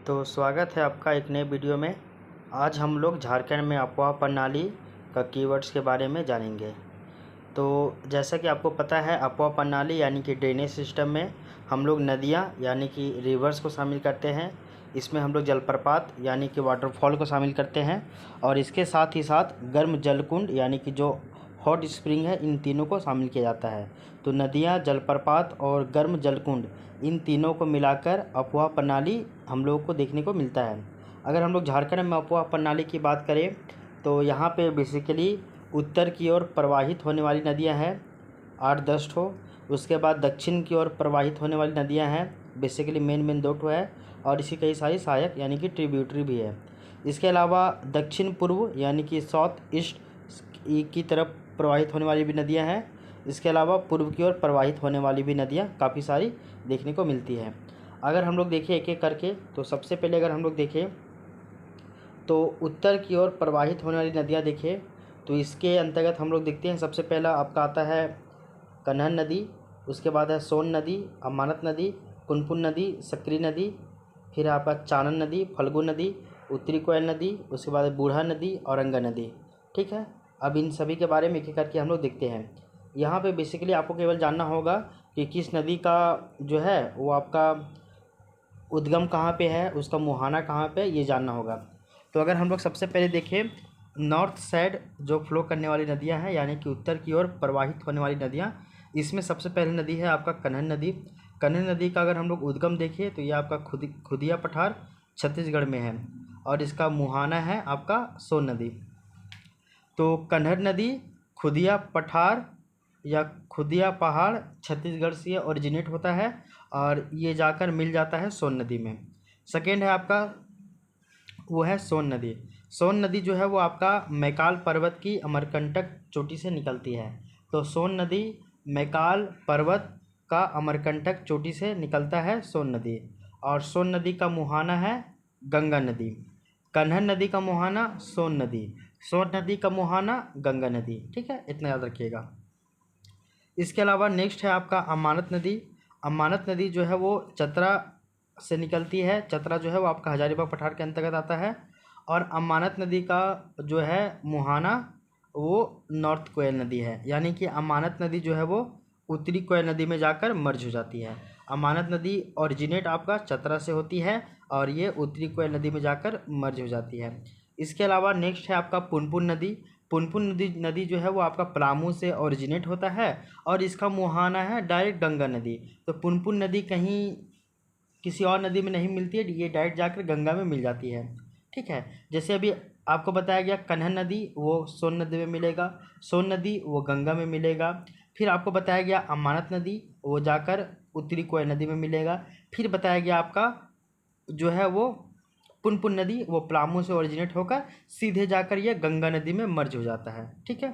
तो स्वागत है आपका एक नए वीडियो में। आज हम लोग झारखंड में अफवाह प्रणाली का कीवर्ड्स के बारे में जानेंगे। तो जैसा कि आपको पता है, अफवाह प्रणाली यानी कि ड्रेनेज सिस्टम में हम लोग नदियाँ यानी कि रिवर्स को शामिल करते हैं। इसमें हम लोग जलप्रपात यानी कि वाटरफॉल को शामिल करते हैं और इसके साथ ही साथ गर्म जलकुंड यानी कि जो हॉट स्प्रिंग है, इन तीनों को शामिल किया जाता है। तो नदियाँ, जलप्रपात और गर्म जलकुंड, इन तीनों को मिलाकर अफवाह प्रणाली हम लोगों को देखने को मिलता है। अगर हम लोग झारखंड में अफवाह प्रणाली की बात करें तो यहाँ पे बेसिकली उत्तर की ओर प्रवाहित होने वाली नदियाँ हैं 8-10 ठो। उसके बाद दक्षिण की ओर प्रवाहित होने वाली नदियाँ हैं, बेसिकली मेन 2 ठो है और इसी कई सारी सहायक यानी कि ट्रिब्यूटरी भी है। इसके अलावा दक्षिण पूर्व यानी कि साउथ ईस्ट की तरफ प्रवाहित होने वाली भी नदियाँ हैं। इसके अलावा पूर्व की ओर प्रवाहित होने वाली भी नदियाँ काफ़ी सारी देखने को मिलती हैं। अगर हम लोग देखें एक एक करके, तो सबसे पहले अगर हम लोग देखें तो उत्तर की ओर प्रवाहित होने वाली नदियाँ देखें तो इसके अंतर्गत हम लोग देखते हैं सबसे पहला आपका आता है कन्हन नदी, उसके बाद है सोन नदी, अमानत नदी, पुनपुन नदी, सकरी नदी, फिर आपका चानन नदी, फल्गु नदी, उत्तरी कोयल नदी, उसके बाद बूढ़ा नदी, औरंगा नदी। ठीक है, अब इन सभी के बारे में एक एक करके हम लोग देखते हैं। यहाँ पे बेसिकली आपको केवल जानना होगा कि किस नदी का जो है वो आपका उद्गम कहाँ पे है, उसका मुहाना कहाँ पे, ये जानना होगा। तो अगर हम लोग सबसे पहले देखें नॉर्थ साइड जो फ्लो करने वाली नदियाँ हैं यानी कि उत्तर की ओर प्रवाहित होने वाली नदियाँ, इसमें सबसे पहली नदी है आपका कन्हन नदी। कन्हन नदी का अगर हम लोग उद्गम देखें तो ये आपका खुदिया पठार छत्तीसगढ़ में है और इसका मुहाना है आपका सोन नदी। तो कन्हर नदी खुदिया पठार या खुदिया पहाड़ छत्तीसगढ़ से ओरिजिनेट होता है और ये जाकर मिल जाता है सोन नदी में। सेकेंड है आपका वो है सोन नदी। सोन नदी जो है वो आपका मैकाल पर्वत की अमरकंटक चोटी से निकलती है। तो सोन नदी मैकाल पर्वत का अमरकंटक चोटी से निकलता है सोन नदी। और सोन नदी का मुहाना है गंगा नदी। कन्हन नदी का मुहाना सोन नदी, सोन नदी का मुहाना गंगा नदी। ठीक है, इतना याद रखिएगा। इसके अलावा नेक्स्ट है आपका अमानत नदी। अमानत नदी जो है वो चतरा से निकलती है। चतरा जो है वो आपका हजारीबाग पठार के अंतर्गत आता है और अमानत नदी का जो है मुहाना वो नॉर्थ कोयल नदी है, यानी कि अमानत नदी जो है वो उत्तरी कोयल नदी में जाकर मर्ज हो जाती है। अमानत नदी ओरिजिनेट आपका चतरा से होती है और ये उत्तरी कोयल नदी में जाकर मर्ज हो जाती है। इसके अलावा नेक्स्ट है आपका पुनपुन नदी। पुनपुन नदी जो है वो आपका पलामू से ओरिजिनेट होता है और इसका मुहाना है डायरेक्ट गंगा नदी। तो पुनपुन नदी कहीं किसी और नदी में नहीं मिलती है, ये डायरेक्ट जाकर गंगा में मिल जाती है। ठीक है, जैसे अभी आपको बताया गया कन्हन नदी वो सोन नदी में मिलेगा, सोन नदी वो गंगा में मिलेगा। फिर आपको बताया गया अमानत नदी वो जाकर उत्तरी कोयल नदी में मिलेगा। फिर बताया गया आपका जो है वो पुनपुन नदी वो पलामू से ओरिजिनेट होकर सीधे जाकर ये गंगा नदी में मर्ज हो जाता है। ठीक है,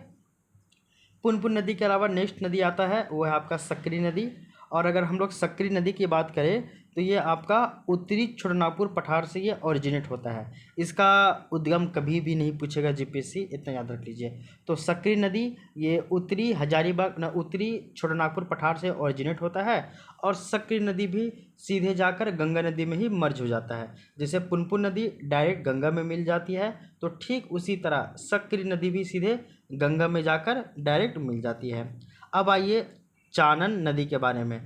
पुनपुन नदी के अलावा नेक्स्ट नदी आता है वो है आपका सकरी नदी। और अगर हम लोग सकरी नदी की बात करें तो ये आपका उत्तरी छोटानागपुर पठार से ये ओरिजिनेट होता है। इसका उद्गम कभी भी नहीं पूछेगा जीपीएससी, इतना याद रख लीजिए। तो सकरी नदी ये उत्तरी हजारीबाग उत्तरी छोटानागपुर पठार से ओरिजिनेट होता है और सकरी नदी भी सीधे जाकर गंगा नदी में ही मर्ज हो जाता है। जैसे पुनपुन नदी डायरेक्ट गंगा में मिल जाती है, तो ठीक उसी तरह सकरी नदी भी सीधे गंगा में जाकर डायरेक्ट मिल जाती है। अब आइए चानन नदी के बारे में।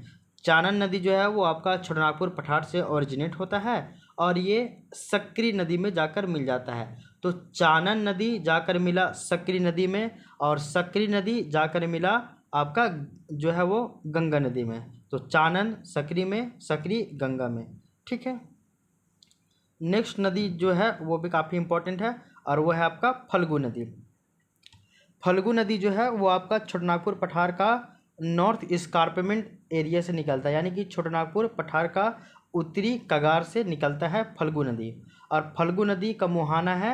चानन नदी जो है वो आपका छोटानागपुर पठार से ओरिजिनेट होता है और ये सकरी नदी में जाकर मिल जाता है। तो चानन नदी जाकर मिला सकरी नदी में और सकरी नदी जाकर मिला आपका जो है वो गंगा नदी में। तो चानन सकरी में, सकरी गंगा में। ठीक है, नेक्स्ट नदी जो है वो भी काफ़ी इंपॉर्टेंट है और वो है आपका फल्गु नदी। फल्गु नदी जो है वो आपका छोटानागपुर पठार का नॉर्थ एस्कार्पमेंट एरिया से निकलता है, यानी कि छोटानागपुर पठार का उत्तरी कगार से निकलता है फल्गु नदी। और फल्गु नदी का मुहाना है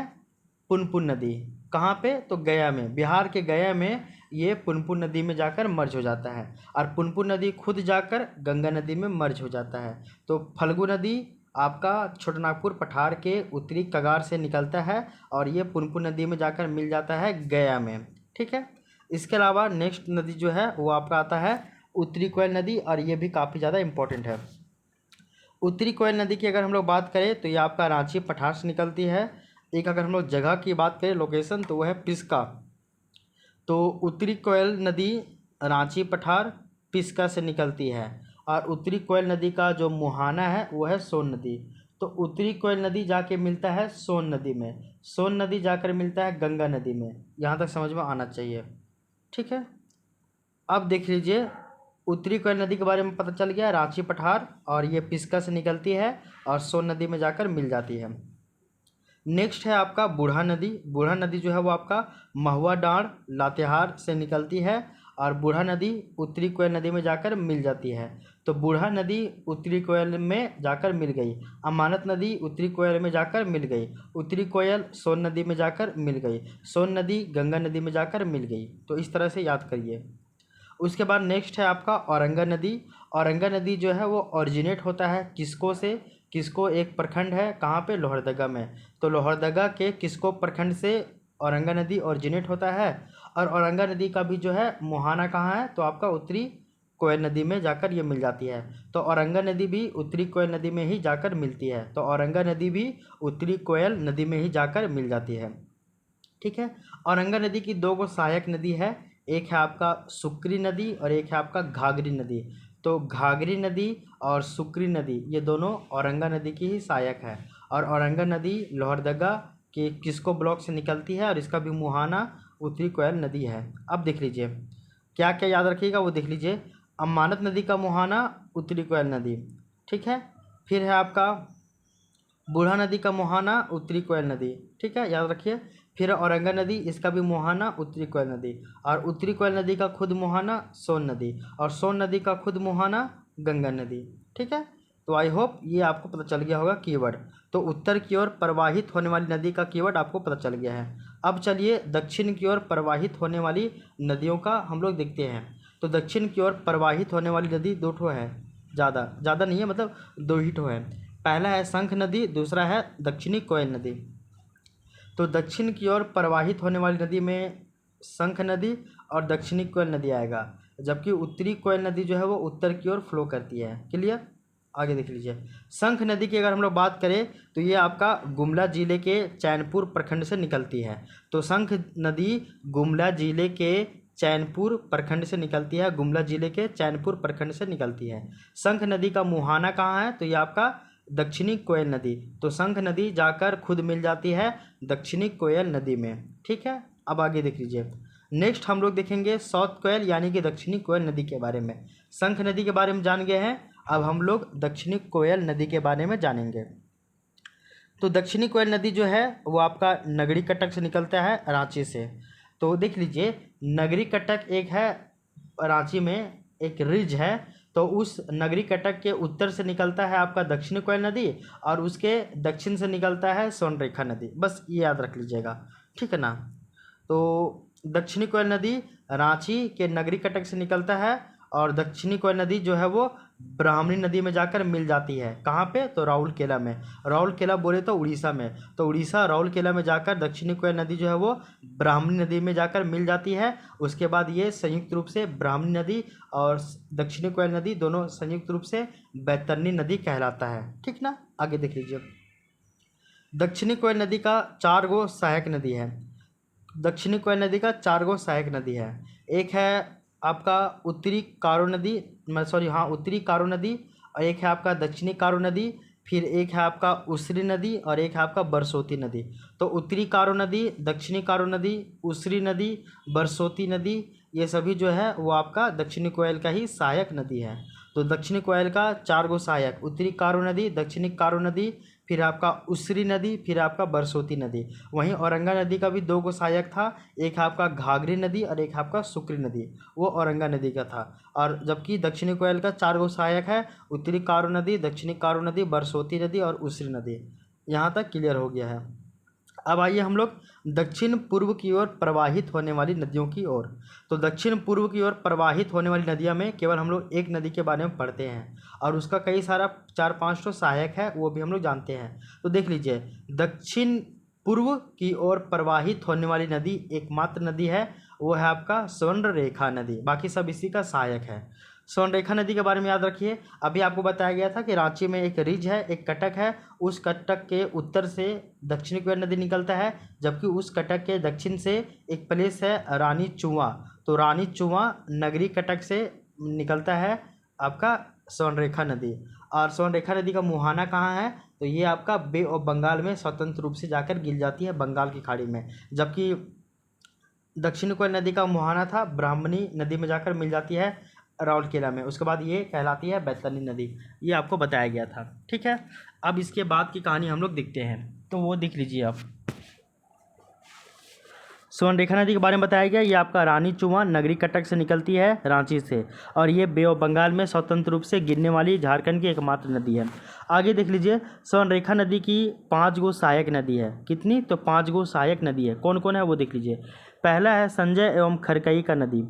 पुनपुन नदी। कहाँ पे? तो गया में, बिहार के गया में ये पुनपुन नदी में जाकर मर्ज हो जाता है और पुनपुन नदी खुद जाकर गंगा नदी में मर्ज हो जाता है। तो फल्गु नदी आपका छोटानागपुर पठार के उत्तरी कगार से निकलता है और ये पुनपुन नदी में जाकर मिल जाता है गया में। ठीक है, इसके अलावा नेक्स्ट नदी जो है वो आपका आता है उत्तरी कोयल नदी और ये भी काफ़ी ज़्यादा इम्पोर्टेंट है। उत्तरी कोयल नदी की अगर हम लोग बात करें तो ये आपका रांची पठार से निकलती है। एक अगर हम लोग जगह की बात करें लोकेशन, तो वह है पिस्का। तो उत्तरी कोयल नदी रांची पठार पिस्का से निकलती है। और उत्तरी कोयल नदी का जो मुहाना है वो है सोन नदी। तो उत्तरी कोयल नदी जाके मिलता है सोन नदी में, सोन नदी जाकर मिलता है गंगा नदी में। यहाँ तक समझ में आना चाहिए, ठीक है। अब देख लीजिए, उत्तरी कोयल नदी के बारे में पता चल गया, रांची पठार, और ये पिस्का से निकलती है और सोन नदी में जाकर मिल जाती है। नेक्स्ट है आपका बूढ़ा नदी। बूढ़ा नदी जो है वो आपका महुआ डांड लातेहार से निकलती है और बूढ़ा नदी उत्तरी कोयल नदी में जाकर मिल जाती है। तो बूढ़ा नदी उत्तरी कोयल में जाकर मिल गई, अमानत नदी उत्तरी कोयल में जाकर मिल गई, उत्तरी कोयल सोन नदी में जाकर मिल गई, सोन नदी गंगा नदी में जाकर मिल गई। तो इस तरह से याद करिए। उसके बाद नेक्स्ट है आपका औरंगा नदी। औरंगा नदी जो है वो ओरिजिनेट होता है किस्को से। किस्को एक प्रखंड है, कहाँ पे, लोहरदगा में। तो लोहरदगा के किस्को प्रखंड से औरंगा नदी ओरिजिनेट होता है। और औरंगा नदी का भी जो है मुहाना कहाँ है, तो आपका उत्तरी कोयल नदी में जाकर ये मिल जाती है। तो औरंगा नदी भी उत्तरी कोयल नदी में ही जाकर मिलती है। तो औरंगा नदी भी उत्तरी कोयल नदी में ही जाकर मिल जाती है, ठीक है। औरंगा नदी की दो गो सहायक नदी है, एक है आपका सुक्री नदी और एक है आपका घाघरी नदी। तो घाघरी नदी और सुक्री नदी ये दोनों औरंगा नदी की ही सहायक है। और औरंगा नदी लोहरदगा के किस्को ब्लॉक से निकलती है और इसका भी मुहाना उत्तरी कोयल नदी है। अब देख लीजिए क्या क्या याद रखिएगा वो देख लीजिए। अमानत नदी का मुहाना उत्तरी कोयल नदी, ठीक है। फिर है आपका बूढ़ा नदी का मुहाना उत्तरी कोयल नदी, ठीक है, याद रखिए। फिर औरंगा नदी, इसका भी मुहाना उत्तरी कोयल नदी। और उत्तरी कोयल नदी का खुद मुहाना सोन नदी, और सोन नदी का खुद मुहाना गंगा नदी, ठीक है। तो आई होप ये आपको पता चल गया होगा कीवर्ड। तो उत्तर की ओर प्रवाहित होने वाली नदी का कीवर्ड आपको पता चल गया है। अब चलिए दक्षिण की ओर प्रवाहित होने वाली नदियों का हम लोग देखते हैं। तो दक्षिण की ओर प्रवाहित होने वाली नदी दो ठो है, ज़्यादा नहीं है, मतलब दो ही ठो है। पहला है शंख नदी, दूसरा है दक्षिणी कोयल नदी। तो दक्षिण की ओर प्रवाहित होने वाली नदी में शंख नदी और दक्षिणी कोयल नदी आएगा, जबकि उत्तरी कोयल नदी जो है वो उत्तर की ओर फ्लो करती है। क्लियर, आगे देख लीजिए। शंख नदी की अगर हम लोग बात करें तो ये आपका गुमला जिले के चैनपुर प्रखंड से निकलती है। तो शंख नदी गुमला जिले के चैनपुर प्रखंड से निकलती है, गुमला जिले के चैनपुर प्रखंड से निकलती है। शंख नदी का मुहाना कहाँ है, तो ये आपका दक्षिणी कोयल नदी। तो शंख नदी जाकर खुद मिल जाती है दक्षिणी कोयल नदी में, ठीक है। अब आगे देख लीजिए। नेक्स्ट हम लोग देखेंगे साउथ कोयल यानी कि दक्षिणी कोयल नदी के बारे में। शंख नदी के बारे में जान गए हैं, अब हम लोग दक्षिणी कोयल नदी के बारे में जानेंगे। तो दक्षिणी कोयल नदी जो है वो आपका नगरी कटक से निकलता है, रांची से। तो देख लीजिए, नगरी कटक एक है रांची में, एक रिज है। तो उस नगरी कटक के उत्तर से निकलता है आपका दक्षिणी कोयल नदी और उसके दक्षिण से निकलता है सोनरेखा नदी। बस ये याद रख लीजिएगा, ठीक है ना। तो दक्षिणी कोयल नदी रांची के नगरी कटक से निकलता है और दक्षिणी कोयल नदी जो है वो ब्राह्मणी नदी में जाकर मिल जाती है। कहाँ पे, तो राउरकेला में। राउरकेला बोले तो उड़ीसा में, तो उड़ीसा राउरकेला में जाकर दक्षिणी कोयल नदी जो है वो ब्राह्मणी नदी में जाकर मिल जाती है। उसके बाद ये संयुक्त रूप से ब्राह्मणी नदी और दक्षिणी कोयल नदी दोनों संयुक्त रूप से बैतरणी नदी कहलाता है, ठीक ना। आगे देख लीजिए। दक्षिणी कोयल नदी का 4 गो सहायक नदी है। दक्षिणी कोयल नदी का 4 गो सहायक नदी है। एक है आपका उत्तरी कारो नदी, उत्तरी कारो नदी, और एक है आपका दक्षिणी कारो नदी, फिर एक है आपका उसरी नदी और एक है आपका बरसोती नदी। तो उत्तरी कारो नदी, दक्षिणी कारो नदी, उसरी नदी, बरसोती नदी, ये सभी जो है वो आपका दक्षिणी कोयल का ही सहायक नदी है। तो दक्षिणी कोयल का 4 गो सहायक, उत्तरी कारो नदी, दक्षिणी कारो नदी, फिर आपका उसरी नदी, फिर आपका बरसोती नदी। वहीं औरंगा नदी का भी 2 गो सहायक था, एक आपका घाघरी नदी और एक आपका सुक्री नदी, वो औरंगा नदी का था। और जबकि दक्षिणी कोयल का 4 गो सहायक है, उत्तरी कारो नदी, दक्षिणी कारो नदी, बरसोती नदी और उसरी नदी। यहाँ तक क्लियर हो गया है। अब आइए हम लोग दक्षिण पूर्व की ओर प्रवाहित होने वाली नदियों की ओर। तो दक्षिण पूर्व की ओर प्रवाहित होने वाली नदियों में केवल हम लोग एक नदी के बारे में पढ़ते हैं और उसका कई सारा 4-5 तो सहायक है, वो भी हम लोग जानते हैं। तो देख लीजिए, दक्षिण पूर्व की ओर प्रवाहित होने वाली नदी एकमात्र नदी है, वो है आपका स्वर्ण रेखा नदी, बाकी सब इसी का सहायक है। स्वर्णरेखा नदी के बारे में याद रखिए। अभी आपको बताया गया था कि रांची में एक रिज है, एक कटक है, उस कटक के उत्तर से दक्षिण की ओर नदी निकलता है, जबकि उस कटक के दक्षिण से एक प्लेस है रानी चुवा। तो रानी चुवा नगरी कटक से निकलता है आपका स्वर्णरेखा नदी। और स्वर्णरेखा नदी का मुहाना कहाँ है? तो ये आपका बे ऑफ बंगाल में स्वतंत्र रूप से जाकर गिर जाती है बंगाल की खाड़ी में, जबकि दक्षिण कोयल नदी का मुहाना था ब्राह्मणी नदी में जाकर मिल जाती है राउरकेला में। उसके बाद ये कहलाती है बैतरणी नदी। ये आपको बताया गया था, ठीक है। अब इसके बाद की कहानी हम लोग देखते हैं, तो वो देख लीजिए आप। स्वर्णरेखा नदी के बारे में बताया गया। ये आपका रानी चुवा नगरी कटक से निकलती है रांची से, और ये बे ऑफ बंगाल में स्वतंत्र रूप से गिरने वाली झारखंड की एकमात्र नदी है। आगे देख लीजिए, स्वर्णरेखा नदी की 5 गो सहायक नदी है। कितनी? तो 5 गो सहायक नदी है। कौन कौन है वो देख लीजिए। पहला है संजय एवं खरकई का नदी,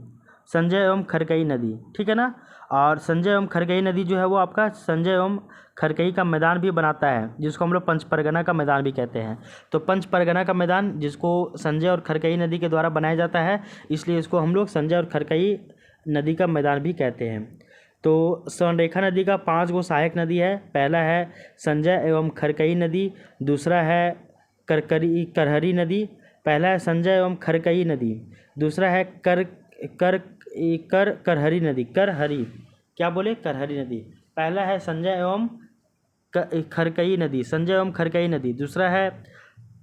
संजय एवं खरकई नदी, ठीक है ना। और संजय एवं खरकई नदी जो है वो आपका संजय एवं खरकई का मैदान भी बनाता है, जिसको हम लोग पंच परगना का मैदान भी कहते हैं। तो पंच परगना का मैदान जिसको संजय और खरकई नदी के द्वारा बनाया जाता है, इसलिए इसको हम लोग संजय और खरकई नदी का मैदान भी कहते हैं। तो स्वर्णरेखा नदी का 5 गो सहायक नदी है। पहला है संजय एवं खरकई नदी, दूसरा है करहरी नदी। पहला है संजय एवं खरकई नदी, दूसरा है करहरी नदी, करहरी, क्या बोले? करहरी नदी। पहला है संजय एवं खरकई नदी, संजय एवं खरकई नदी। दूसरा है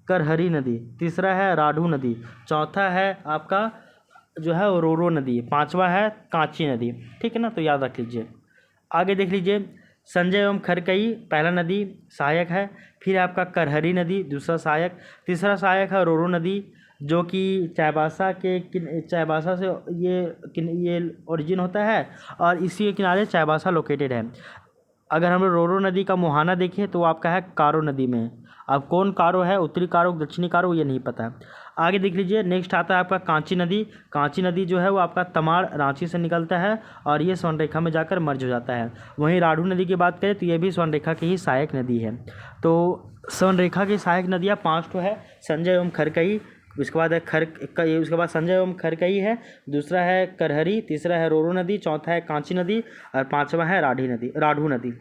करहरी नदी, तीसरा है राढ़ू नदी, चौथा है आपका जो है रोरो नदी, पांचवा है कांची नदी, ठीक है ना। तो याद रख लीजिए। आगे देख लीजिए, संजय एवं खरकई पहला नदी सहायक है, फिर आपका करहरी नदी दूसरा सहायक, तीसरा सहायक है रोरो नदी, जो कि चाईबासा से ये ओरिजिन होता है, और इसी के किनारे चाईबासा लोकेटेड है। अगर हम लोग रोरो नदी का मुहाना देखें तो आपका है कारो नदी में। अब कौन कारो है, उत्तरी कारो दक्षिणी कारो, ये नहीं पता है। आगे देख लीजिए, नेक्स्ट आता है आपका कांची नदी। कांची नदी जो है वो आपका तमाड़ रांची से निकलता है, और ये स्वर्णरेखा में जाकर मर्ज हो जाता है। वहीं राढ़ू नदी की बात करें तो ये भी स्वर्णरेखा की ही सहायक नदी है। तो स्वर्णरेखा की सहायक नदियाँ 5 तो है, संजय एवं खरकई, उसके बाद है उसके बाद संजय एवं खरकई है, दूसरा है करहरी, तीसरा है रोरो नदी, चौथा है कांची नदी, और पांचवा है राढ़ू नदी।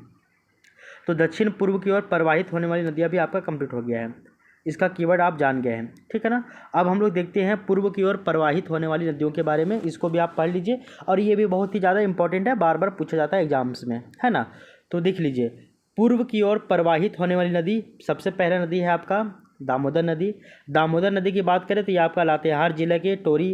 तो दक्षिण पूर्व की ओर प्रवाहित होने वाली नदियाँ भी आपका कंप्लीट हो गया है। इसका कीवर्ड आप जान गए हैं, ठीक है ना। अब हम लोग देखते हैं पूर्व की ओर प्रवाहित होने वाली नदियों के बारे में। इसको भी आप पढ़ लीजिए, और ये भी बहुत ही ज़्यादा इंपॉर्टेंट है, बार बार पूछा जाता है एग्जाम्स में, है ना। तो देख लीजिए, पूर्व की ओर प्रवाहित होने वाली नदी, सबसे पहला नदी है आपका दामोदर नदी। दामोदर नदी की बात करें तो ये आपका लातेहार जिले के टोरी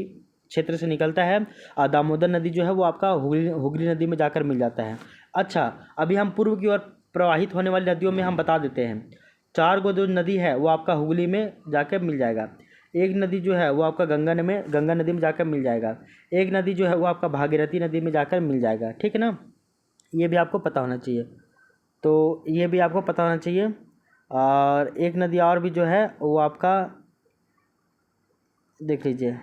क्षेत्र से निकलता है, और दामोदर नदी जो है वो आपका हुगली नदी में जाकर मिल जाता है। अच्छा, अभी हम पूर्व की ओर प्रवाहित होने वाली नदियों में हम बता देते हैं। 4 गो जो नदी है वो आपका हुगली में जाकर मिल जाएगा। एक नदी जो है वो आपका गंगा नदी में जाकर मिल जाएगा। एक नदी जो है वो आपका भागीरथी नदी में जाकर मिल जाएगा, ठीक है ना। ये भी आपको पता होना चाहिए, तो ये भी आपको पता होना चाहिए। और एक नदी और भी जो है वो आपका देख लीजिए,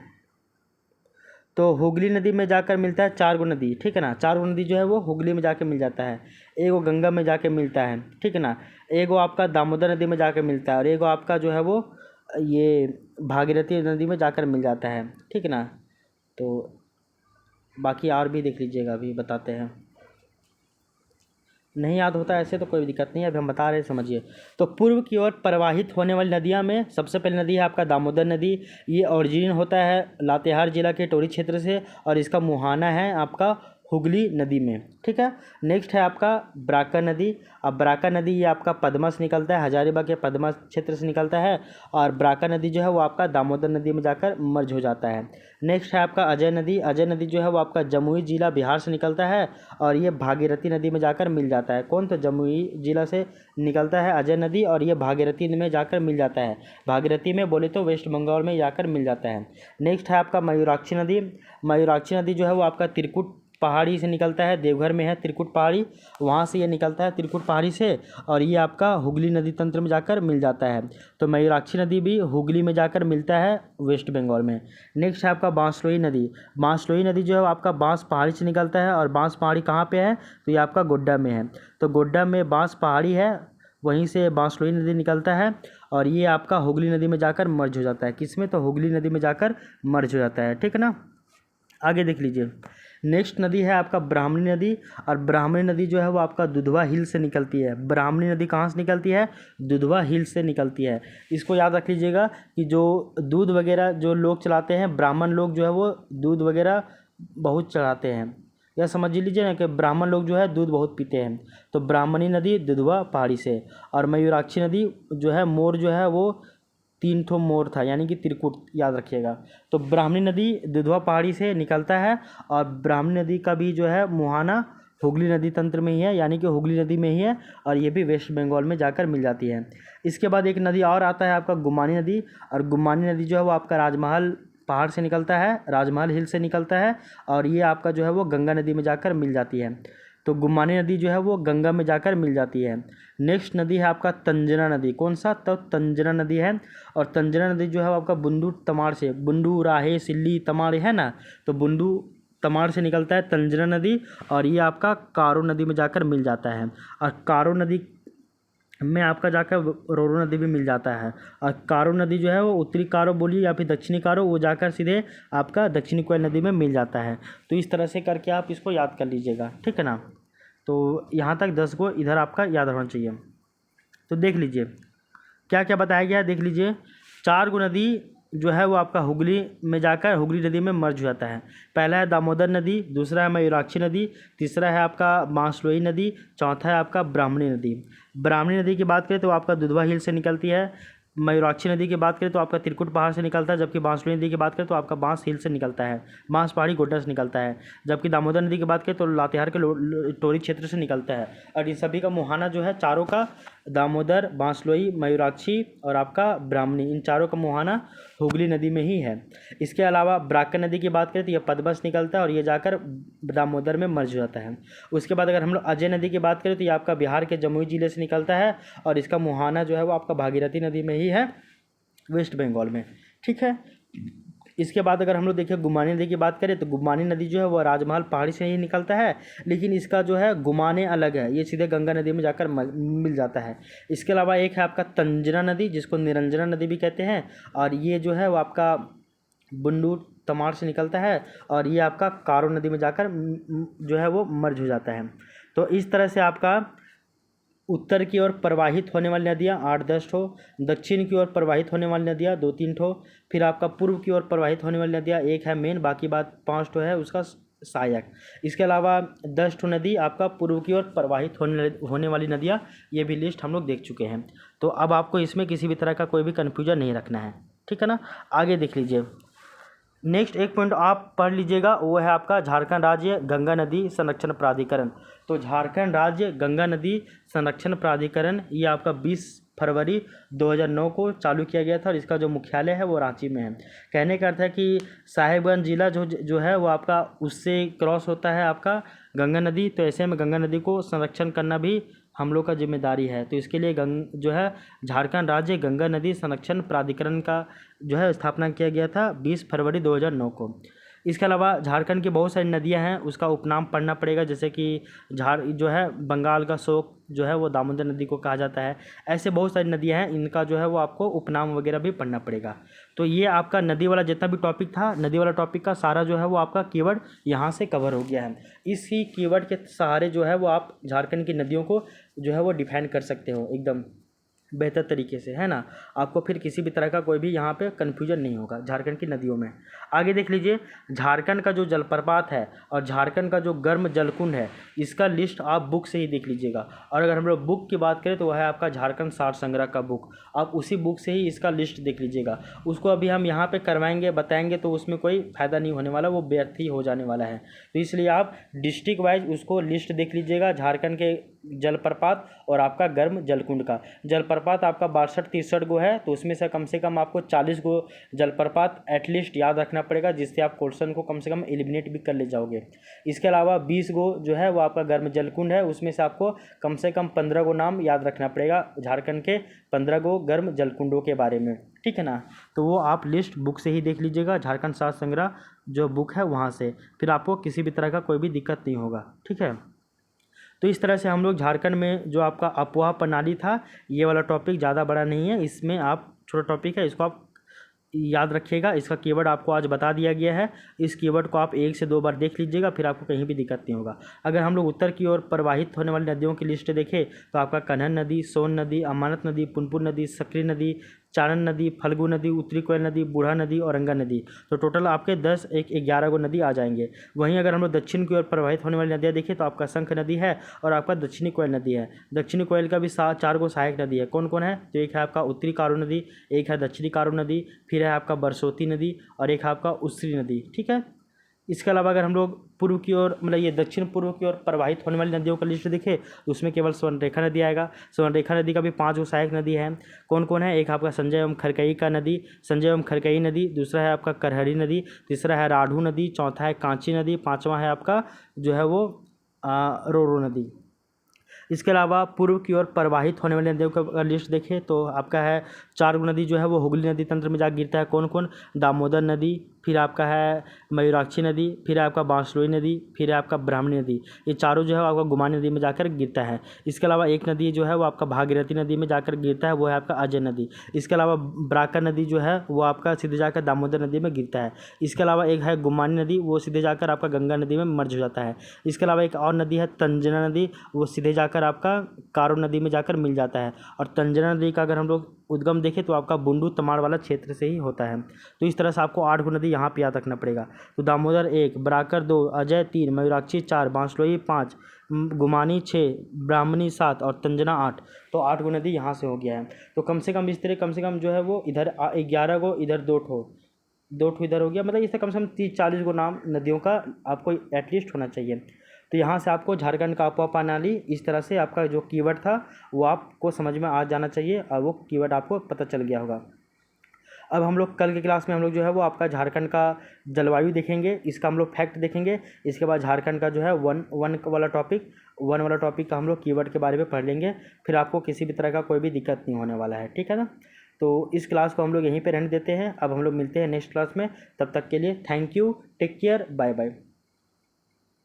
तो हुगली नदी में जाकर मिलता है 4 गो नदी, ठीक है ना। 4 गो नदी जो है वो हुगली में जाकर मिल जाता है। एक वो गंगा में जाकर मिलता है, ठीक है ना। एक वो आपका दामोदर नदी में जाकर मिलता है, और एक वो आपका जो है वो ये भागीरथी नदी में जाकर मिल जाता है, ठीक है ना। तो बाकी और भी देख लीजिएगा, अभी बताते हैं। नहीं याद होता ऐसे तो कोई दिक्कत नहीं है, अभी हम बता रहे हैं, समझिए। तो पूर्व की ओर प्रवाहित होने वाली नदियाँ में सबसे पहली नदी है आपका दामोदर नदी। ये ओरिजिन होता है लातेहार जिला के टोरी क्षेत्र से, और इसका मुहाना है आपका हुगली नदी में, ठीक है। नेक्स्ट है आपका ब्राका नदी। अब ब्राका नदी ये आपका पद्मा से निकलता है, हजारीबाग के पद्मा क्षेत्र से निकलता है, और ब्राका नदी जो है वो आपका दामोदर नदी में जाकर मर्ज हो जाता है। नेक्स्ट है आपका अजय नदी। अजय नदी जो है वो आपका जमुई जिला बिहार से निकलता है, और ये भागीरथी नदी में जाकर मिल जाता है। कौन? तो जमुई जिला से निकलता है अजय नदी, और ये भागीरथी में जाकर मिल जाता है। भागीरथी में बोले तो वेस्ट बंगाल में जाकर मिल जाता है। नेक्स्ट है आपका मयूराक्षी नदी। मयूराक्षी नदी जो है वो आपका त्रिकुट पहाड़ी से निकलता है, देवघर में है त्रिकुट पहाड़ी, वहाँ से ये निकलता है त्रिकुट पहाड़ी से, और ये आपका हुगली नदी तंत्र में जाकर मिल जाता है। तो मयूराक्षी नदी भी हुगली में जाकर मिलता है वेस्ट बंगाल में। नेक्स्ट है आपका बांसलोई नदी। बांसलोई नदी जो है आपका बांस पहाड़ी से निकलता है, और बांस पहाड़ी कहाँ पे है? तो ये आपका गोड्डा में है। तो गोड्डा में बांस पहाड़ी है, वहीं से बांसलोई नदी निकलता है, और ये आपका हुगली नदी में जाकर मर्ज हो जाता है। किस में? तो हुगली नदी में जाकर मर्ज हो जाता है, ठीक है ना। आगे देख लीजिए, नेक्स्ट नदी है आपका ब्राह्मणी नदी, और ब्राह्मणी नदी जो है वो आपका दुधवा हिल से निकलती है। ब्राह्मणी नदी कहाँ से निकलती है? दुधवा हिल से निकलती है। इसको याद रख लीजिएगा कि जो दूध वगैरह जो लोग चलाते हैं, ब्राह्मण लोग जो है वो दूध वगैरह बहुत चढ़ाते हैं, यह समझ लीजिए ना कि ब्राह्मण लोग जो है दूध बहुत पीते हैं। तो ब्राह्मणी नदी दुधवा पहाड़ी से, और मयूराक्षी नदी जो है मोर जो है वो 3 ठो मोर था, यानी कि त्रिकुट, याद रखिएगा। तो ब्राह्मणी नदी दुधवा पहाड़ी से निकलता है, और ब्राह्मणी नदी का भी जो है मुहाना हुगली नदी तंत्र में ही है, यानी कि हुगली नदी में ही है, और ये भी वेस्ट बंगाल में जाकर मिल जाती है। इसके बाद एक नदी और आता है आपका गुमानी नदी, और गुमानी नदी जो है वो आपका राजमहल पहाड़ से निकलता है, राजमहल हिल से निकलता है, और ये आपका जो है वो गंगा नदी में जाकर मिल जाती है। तो गुमानी नदी जो है वो गंगा में जाकर मिल जाती है। नेक्स्ट नदी है आपका तंजना नदी। कौन सा? तो तंजना नदी है, और तंजना नदी जो है वो आपका बुंडू तमाड़ से, बुंडू राहे सिल्ली तमाड़ है ना, तो बुंडू तमाड़ से निकलता है तंजना नदी, और ये आपका कारो नदी में जाकर मिल जाता है। और कारो नदी में आपका जाकर रोरो नदी भी मिल जाता है, और कारो नदी जो है वो उत्तरी कारो बोलिए या फिर दक्षिणी कारो, वो जाकर सीधे आपका दक्षिणी कोयल नदी में मिल जाता है। तो इस तरह से करके आप इसको याद कर लीजिएगा, ठीक है ना। तो यहाँ तक 10 को इधर आपका याद होना चाहिए। तो देख लीजिए क्या क्या बताया गया है, देख लीजिए। 4 गो नदी जो है वो आपका हुगली में जाकर हुगली नदी में मर्ज हो जाता है। पहला है दामोदर नदी, दूसरा है मयूराक्षी नदी, तीसरा है आपका बांसलोई नदी, चौथा है आपका ब्राह्मणी नदी। ब्राह्मणी नदी की बात करें तो आपका दुधवा हिल से निकलती है। मयूराक्षी नदी की बात करें तो आपका त्रिकुट पहाड़ से निकलता है, जबकि बांसलोई नदी की बात करें तो आपका बांस हिल से निकलता है, बांस पहाड़ी गोड्डा से निकलता है। जबकि दामोदर नदी की बात करें तो लातेहार के टोरी क्षेत्र से निकलता है। और इन सभी का मुहाना जो है चारों का, दामोदर, बांसलोई, मयूराक्षी और आपका ब्राह्मणी, इन चारों का मुहाना हुगली नदी में ही है। इसके अलावा ब्राक्कन नदी की बात करें तो यह पद्मस निकलता है और ये जाकर दामोदर में मर्ज हो जाता है। उसके बाद अगर हम लोग अजय नदी की बात करें तो ये आपका बिहार के जमुई जिले से निकलता है, और इसका मुहाना जो है वो आपका भागीरथी नदी में ही है, वेस्ट बंगाल में, ठीक है। इसके बाद अगर हम लोग देखें गुमानी नदी की बात करें तो गुमानी नदी जो है वो राजमहल पहाड़ी से ही निकलता है, लेकिन इसका जो है गुमाने अलग है, ये सीधे गंगा नदी में जाकर मिल जाता है। इसके अलावा एक है आपका तंजना नदी, जिसको निरंजना नदी भी कहते हैं, और ये जो है वो आपका बुंडू तमाड़ से निकलता है, और ये आपका कारो नदी में जाकर जो है वो मर्ज हो जाता है। तो इस तरह से आपका उत्तर की ओर प्रवाहित होने वाली नदियाँ 8-10 ठो, दक्षिण की ओर प्रवाहित होने वाली नदियाँ 2-3 ठो, फिर आपका पूर्व की ओर प्रवाहित होने वाली नदियाँ एक है मेन, बाकी बात 5 ठो है उसका सहायक। इसके अलावा 10 ठो नदी आपका पूर्व की ओर प्रवाहित होने वाली नदियाँ, ये भी लिस्ट हम लोग देख चुके हैं। तो अब आपको इसमें किसी भी तरह का कोई भी कन्फ्यूजन नहीं रखना है, ठीक है ना। आगे देख लीजिए, नेक्स्ट एक पॉइंट आप पढ़ लीजिएगा, वो है आपका झारखंड राज्य गंगा नदी संरक्षण प्राधिकरण। तो झारखंड राज्य गंगा नदी संरक्षण प्राधिकरण ये आपका 20 फरवरी 2009 को चालू किया गया था, और इसका जो मुख्यालय है वो रांची में है। कहने का अर्थ है कि साहेबगंज जिला जो है वो आपका उससे क्रॉस होता है आपका गंगा नदी, तो ऐसे में गंगा नदी को संरक्षण करना भी हम लोग का जिम्मेदारी है। तो इसके लिए जो है झारखंड राज्य गंगा नदी संरक्षण प्राधिकरण का जो है स्थापना किया गया था 20 फरवरी 2009 को। इसके अलावा झारखंड की बहुत सारी नदियां हैं, उसका उपनाम पढ़ना पड़ेगा, जैसे कि जो है बंगाल का शोक जो है वो दामोदर नदी को कहा जाता है। ऐसे बहुत सारी नदियां हैं, इनका जो है वो आपको उपनाम वगैरह भी पढ़ना पड़ेगा। तो ये आपका नदी वाला जितना भी टॉपिक था, नदी वाला टॉपिक का सारा जो है वो आपका कीवर्ड यहाँ से कवर हो गया है। इसी कीवर्ड के सहारे जो है वो आप झारखंड की नदियों को जो है वो डिफाइन कर सकते हो एकदम बेहतर तरीके से, है ना। आपको फिर किसी भी तरह का कोई भी यहाँ पे कन्फ्यूजन नहीं होगा झारखंड की नदियों में। आगे देख लीजिए, झारखंड का जो जलप्रपात है और झारखंड का जो गर्म जलकुंड है, इसका लिस्ट आप बुक से ही देख लीजिएगा। और अगर हम लोग बुक की बात करें तो वह है आपका झारखंड सार संग्रह का बुक, आप उसी बुक से ही इसका लिस्ट देख लीजिएगा। उसको अभी हम यहाँ पर करवाएंगे बताएंगे तो उसमें कोई फ़ायदा नहीं होने वाला, वो व्यर्थ ही हो जाने वाला है। तो इसलिए आप डिस्ट्रिक्ट वाइज उसको लिस्ट देख लीजिएगा, झारखंड के जलप्रपात और आपका गर्म जलकुंड का। जलप्रपात आपका 62-63 गो है, तो उसमें से कम आपको 40 गो जलप्रपात एटलीस्ट याद रखना पड़ेगा, जिससे आप क्वेश्चन को कम से कम एलिमिनेट भी कर ले जाओगे। इसके अलावा 20 गो जो है वो आपका गर्म जलकुंड है, उसमें से आपको कम से कम 15 गो नाम याद रखना पड़ेगा झारखंड के 15 गो गर्म जलकुंडों के बारे में, ठीक है ना। तो वो आप लिस्ट बुक से ही देख लीजिएगा, झारखंड सार संग्रह जो बुक है वहाँ से, फिर आपको किसी भी तरह का कोई भी दिक्कत नहीं होगा, ठीक है। तो इस तरह से हम लोग झारखंड में जो आपका अफवाह प्रणाली था, ये वाला टॉपिक ज़्यादा बड़ा नहीं है, इसमें आप छोटा टॉपिक है, इसको आप याद रखिएगा, इसका कीवर्ड आपको आज बता दिया गया है। इस कीवर्ड को आप 1 से 2 बार देख लीजिएगा, फिर आपको कहीं भी दिक्कत नहीं होगा। अगर हम लोग उत्तर की ओर प्रवाहित होने वाली नदियों की लिस्ट देखें तो आपका कन्हन नदी, सोन नदी, अमानत नदी, पुनपुन नदी, सकरी नदी, चारण नदी, फल्गु नदी, उत्तरी कोयल नदी, बूढ़ा नदी, औरंगा नदी। तो टोटल आपके 10 एक 11 गो नदी आ जाएंगे। वहीं अगर हम लोग दक्षिण की ओर प्रवाहित होने वाली नदियाँ देखें तो आपका शंख नदी है और आपका दक्षिणी कोयल नदी है। दक्षिणी कोयल का भी 4 गो सहायक नदी है। कौन कौन है? तो एक है आपका उत्तरी कारू नदी, एक है दक्षिणी कारू नदी, फिर है आपका बरसोती नदी और एक है आपका उस्री नदी। ठीक है। इसके अलावा अगर हम लोग पूर्व की ओर मतलब ये दक्षिण पूर्व की ओर प्रवाहित होने वाली नदियों का लिस्ट देखें तो उसमें केवल स्वर्णरेखा नदी आएगा। स्वर्णरेखा नदी का भी 5 गो सहायक नदी है। कौन कौन है? एक आपका संजय एवं खरकई का नदी, संजय एवं खरकई नदी, दूसरा है आपका करहरी नदी, तीसरा है राढ़ू नदी, चौथा है कांची नदी, पाँचवा है आपका जो है वो रोरो नदी। इसके अलावा पूर्व की ओर प्रवाहित होने वाली नदियों का लिस्ट देखें तो आपका है 4 गो नदी जो है वो हुगली नदी तंत्र में जाकर गिरता है। कौन कौन? दामोदर नदी, फिर आपका है मयूराक्षी नदी, फिर है आपका बांसलोई नदी, फिर है आपका ब्राह्मणी नदी। ये चारों जो है आपका गुमानी नदी में जाकर गिरता है। इसके अलावा एक नदी जो है वो आपका भागीरथी नदी में जाकर गिरता है, वो है आपका अजय नदी। इसके अलावा ब्राका नदी जो है वो आपका सीधे जाकर दामोदर नदी में गिरता है। इसके अलावा एक है गुमानी नदी, वो सीधे जाकर आपका गंगा नदी में मर्ज हो जाता है। इसके अलावा एक और नदी है तंजना नदी, वो सीधे जाकर आपका कारो नदी में जाकर मिल जाता है। और तंजना नदी का अगर हम लोग उद्गम देखें तो आपका बुंडू तमाड़ वाला क्षेत्र से ही होता है। तो इस तरह से आपको 8 गो नदी यहाँ पे याद रखना पड़ेगा। तो दामोदर 1, ब्राकर 2, अजय 3, मयूराक्षी 4, बांसलोई 5, गुमानी 6, ब्राह्मणी 7 और तंजना 8। तो 8 गो नदी यहाँ से हो गया है। तो कम से कम इस तरह कम से कम जो है वो इधर 11 गो, इधर 2 ठो इधर हो गया। मतलब इससे कम से कम 30-40 गो नाम नदियों का आपको एटलीस्ट होना चाहिए। तो यहाँ से आपको झारखंड का अफवाह प्रणाली इस तरह से आपका जो कीवर्ड था वो आपको समझ में आ जाना चाहिए और वो कीवर्ड आपको पता चल गया होगा। अब हम लोग कल की क्लास में हम लोग जो है वो आपका झारखंड का जलवायु देखेंगे, इसका हम लोग फैक्ट देखेंगे। इसके बाद झारखंड का जो है वन वाला टॉपिक का हम लोग कीवर्ड के बारे में पढ़ लेंगे। फिर आपको किसी भी तरह का कोई भी दिक्कत नहीं होने वाला है। ठीक है ना। तो इस क्लास को हम लोग यहीं पे रहने देते हैं। अब हम लोग मिलते हैं नेक्स्ट क्लास में। तब तक के लिए thank you, take care, bye bye.